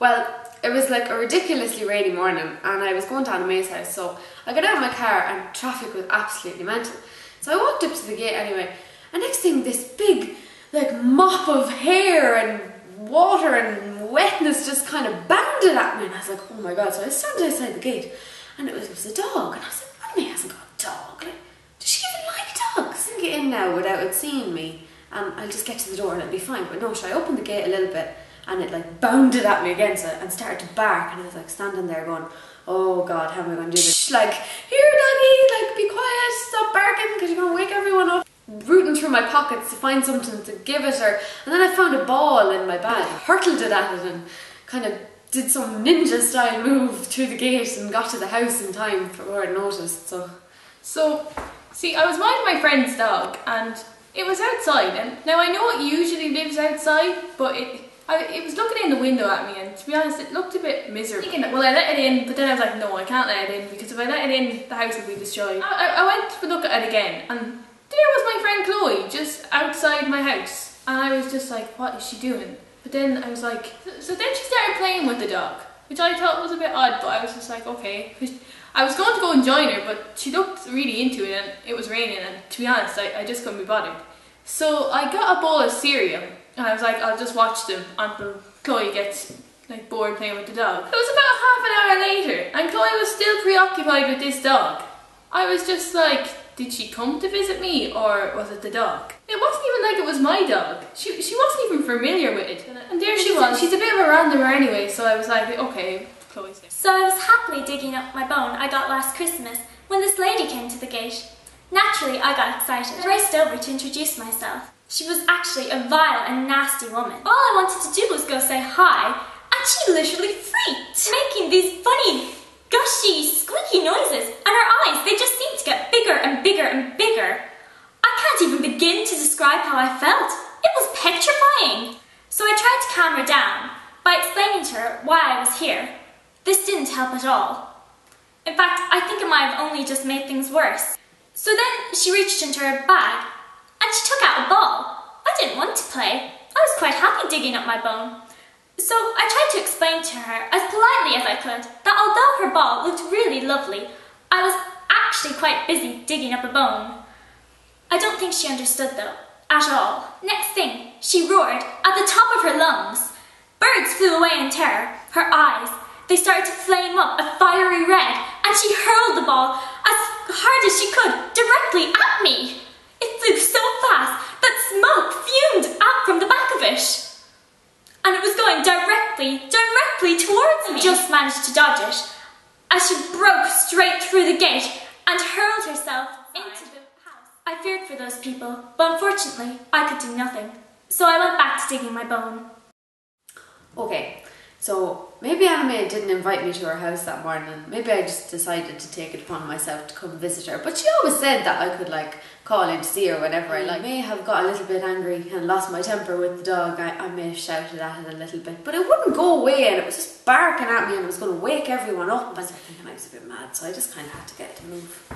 Well, it was like a ridiculously rainy morning and I was going to Anna May's house, so I got out of my car and traffic was absolutely mental. So I walked up to the gate anyway, and next thing this big like mop of hair and water and wetness just kind of bounded at me, and I was like, oh my god. So I stood outside the gate and it was a dog, and I was like, Anna May hasn't got a dog. Like, does she even like dogs? I can get in now without it seeing me and I'll just get to the door and it'll be fine. But no, so I opened the gate a little bit and it like bounded at me against it and started to bark, and I was like standing there going, oh god, how am I going to do this? She's like, here doggy, like be quiet, stop barking because you're going to wake everyone up. Rooting through my pockets to find something to give it her, and then I found a ball in my bag, hurtled it at it and kind of did some ninja style move through the gate and got to the house in time before it noticed. So see, I was minding my friend's dog and it was outside, and now I know it usually lives outside, but it was looking in the window at me, and to be honest, it looked a bit miserable. Thinking, well, I let it in, but then I was like, no, I can't let it in, because if I let it in, the house will be destroyed. I went to look at it again, and there was my friend Chloe, just outside my house, and I was just like, what is she doing? But then I was like, so then she started playing with the dog, which I thought was a bit odd, but I was just like, okay. I was going to go and join her, but she looked really into it, and it was raining, and to be honest, I just couldn't be bothered. So I got a bowl of cereal, and I was like, I'll just watch them until Chloe gets like bored playing with the dog. It was about half an hour later, and Chloe was still preoccupied with this dog. I was just like, did she come to visit me, or was it the dog? It wasn't even like it was my dog. She wasn't even familiar with it. And there she was. She's a bit of a randomer anyway, so I was like, okay, Chloe's there. So I was happily digging up my bone I got last Christmas when this lady came to the gate. Naturally, I got excited. I raced over to introduce myself. She was actually a vile and nasty woman. All I wanted to do was go say hi, and she literally freaked, making these funny, gushy, squeaky noises, and her eyes, they just seemed to get bigger and bigger and bigger. I can't even begin to describe how I felt. It was petrifying. So I tried to calm her down by explaining to her why I was here. This didn't help at all. In fact, I think it might have only just made things worse. So then she reached into her bag and she took out a ball. I didn't want to play. I was quite happy digging up my bone. So I tried to explain to her as politely as I could that although her ball looked really lovely, I was actually quite busy digging up a bone. I don't think she understood though, at all. Next thing, she roared at the top of her lungs. Birds flew away in terror. Her eyes, they started to flame up a fiery red, and she hurled the ball as hard as she could directly at me. It flew so fast that smoke fumed out from the back of it. And it was going directly towards me. I just managed to dodge it as she broke straight through the gate and hurled herself into the house. I feared for those people, but unfortunately I could do nothing. So I went back to digging my bone. okay, so maybe Anna May didn't invite me to her house that morning. Maybe I just decided to take it upon myself to come visit her. But she always said that I could like call in to see her whenever I like. I may have got a little bit angry and lost my temper with the dog. I may have shouted at it a little bit, but it wouldn't go away, and it was just barking at me and it was going to wake everyone up. I was thinking I was a bit mad, so I just kind of had to get it to move.